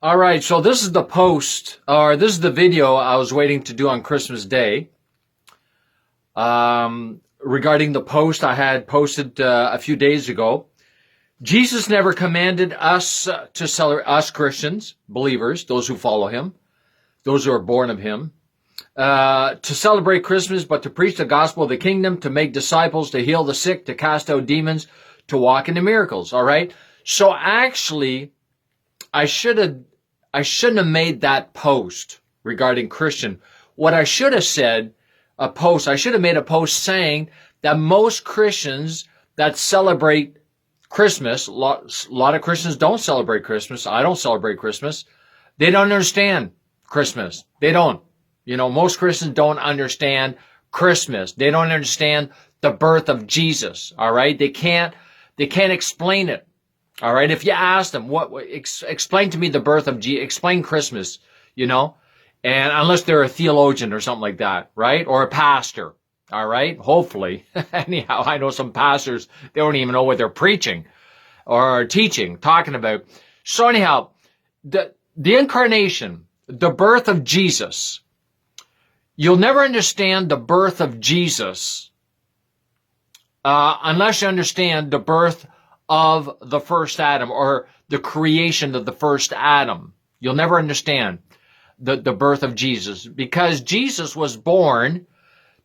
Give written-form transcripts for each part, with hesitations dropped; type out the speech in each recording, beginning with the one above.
All right, so this is the post, or this is the video I was waiting to do on Christmas Day. Regarding the post I had posted a few days ago. Jesus never commanded us to celebrate, us Christians, believers, those who follow him, those who are born of him, to celebrate Christmas, but to preach the gospel of the kingdom, to make disciples, to heal the sick, to cast out demons, to walk in the miracles. All right. So actually, I shouldn't have made that post regarding Christian. What I should have said, I should have made a post saying that most Christians that celebrate Christmas, a lot of Christians don't celebrate Christmas. I don't celebrate Christmas. They don't understand Christmas. They don't. Most Christians don't understand Christmas. They don't understand the birth of Jesus. All right. They can't explain it. All right. If you ask them, explain to me the birth of Jesus, explain Christmas, and unless they're a theologian or something like that, right? Or a pastor. All right. Hopefully. Anyhow, I know some pastors, they don't even know what they're preaching or teaching, talking about. So anyhow, the incarnation, the birth of Jesus, you'll never understand the birth of Jesus unless you understand the birth of the first Adam, or the creation of the first Adam. You'll never understand the birth of Jesus, because Jesus was born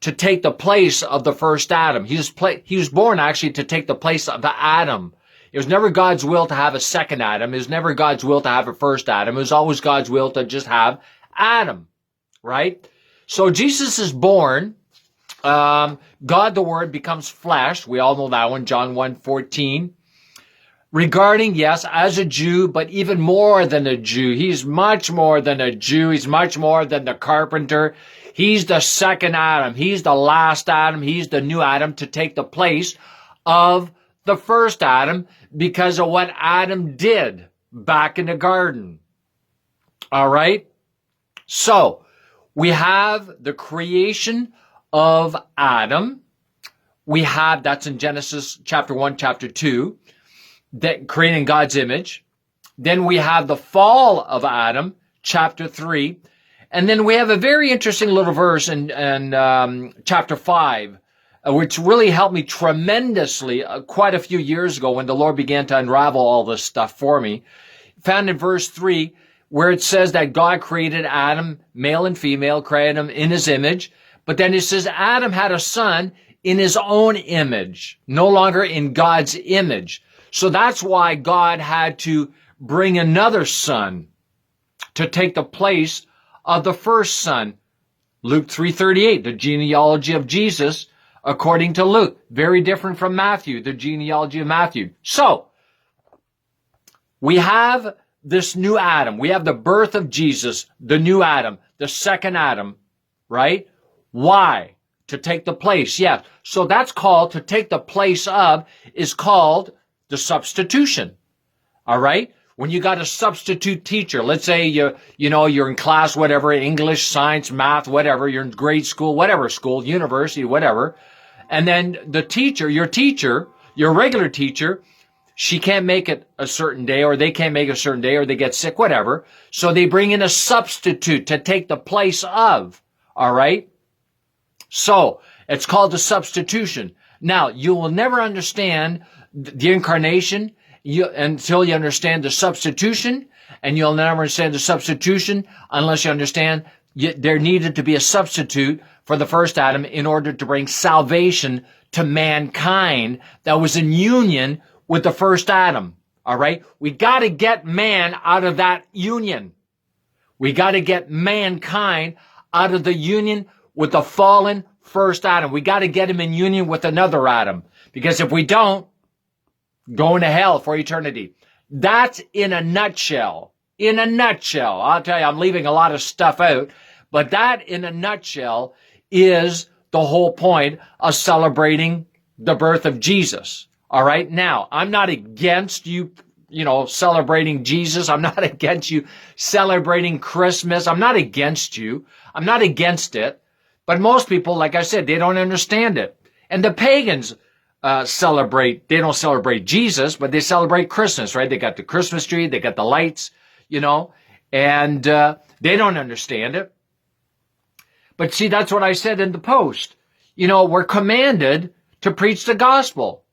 to take the place of the first Adam. He was born actually to take the place of the Adam. It was never God's will to have a second Adam. It was never God's will to have a first Adam. It was always God's will to just have Adam, right? So Jesus is born. God the Word becomes flesh. We all know that one, John 1:14. Regarding, yes, as a Jew, but even more than a Jew. He's much more than a Jew. He's much more than the carpenter. He's the second Adam. He's the last Adam. He's the new Adam to take the place of the first Adam because of what Adam did back in the garden. All right? So, we have the creation of Adam. That's in Genesis chapter 1, chapter 2, that creating God's image. Then we have the fall of Adam, chapter 3. And then we have a very interesting little verse in chapter 5, which really helped me tremendously quite a few years ago when the Lord began to unravel all this stuff for me. Found in verse 3, where it says that God created Adam, male and female, created him in his image. But then it says Adam had a son in his own image, no longer in God's image. So that's why God had to bring another son to take the place of the first son. Luke 3:38, the genealogy of Jesus according to Luke. Very different from Matthew, the genealogy of Matthew. So, we have this new Adam. We have the birth of Jesus, the new Adam, the second Adam, right? Why? To take the place, yes. So that's called, to take the place of, is called the substitution. All right? When you got a substitute teacher, let's say you're in class, whatever, English, science, math, whatever, you're in grade school, whatever school, university, whatever. And then your regular teacher, she can't make it a certain day, or they can't make it a certain day, or they get sick, whatever. So they bring in a substitute to take the place of. All right? So it's called the substitution. Now, you will never understand the incarnation until you understand the substitution, and you'll never understand the substitution unless you understand there needed to be a substitute for the first Adam in order to bring salvation to mankind that was in union with the first Adam. All right? We got to get man out of that union. We got to get mankind out of the union with the fallen first Adam. We got to get him in union with another Adam. Because if we don't, going to hell for eternity. That's in a nutshell. In a nutshell. I'll tell you, I'm leaving a lot of stuff out, but that in a nutshell is the whole point of celebrating the birth of Jesus. All right. Now, I'm not against you, celebrating Jesus. I'm not against you celebrating Christmas. I'm not against you. I'm not against it. But most people, like I said, they don't understand it. And the pagans, they don't celebrate Jesus, but they celebrate Christmas, right? They got the Christmas tree, they got the lights, and they don't understand it. But see, that's what I said in the post. We're commanded to preach the gospel.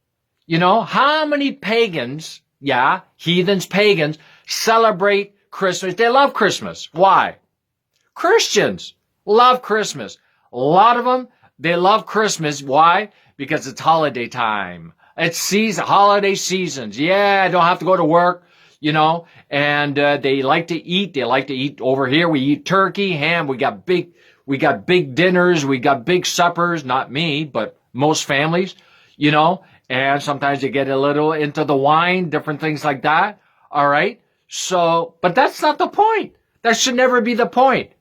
How many pagans, heathens, pagans, celebrate Christmas? They love Christmas. Why? Christians love Christmas. A lot of them, they love Christmas. Why? Because it's holiday time. It's holiday seasons. Yeah, I don't have to go to work, and they like to eat. They like to eat over here. We eat turkey, ham. We got big dinners. We got big suppers. Not me, but most families, and sometimes you get a little into the wine, different things like that. All right. So, but that's not the point. That should never be the point,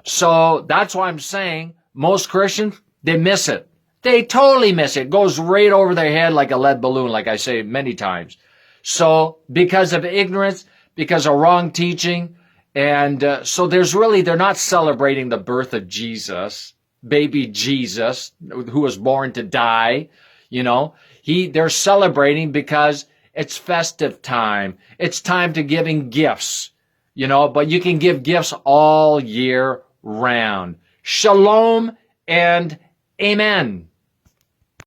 So that's why I'm saying most Christians, they miss it. They totally miss it. It goes right over their head like a lead balloon, like I say many times. So because of ignorance, because of wrong teaching, and so they're not celebrating the birth of Jesus, baby Jesus, who was born to die. They're celebrating because it's festive time. It's time to giving gifts, but you can give gifts all year round. Shalom and amen.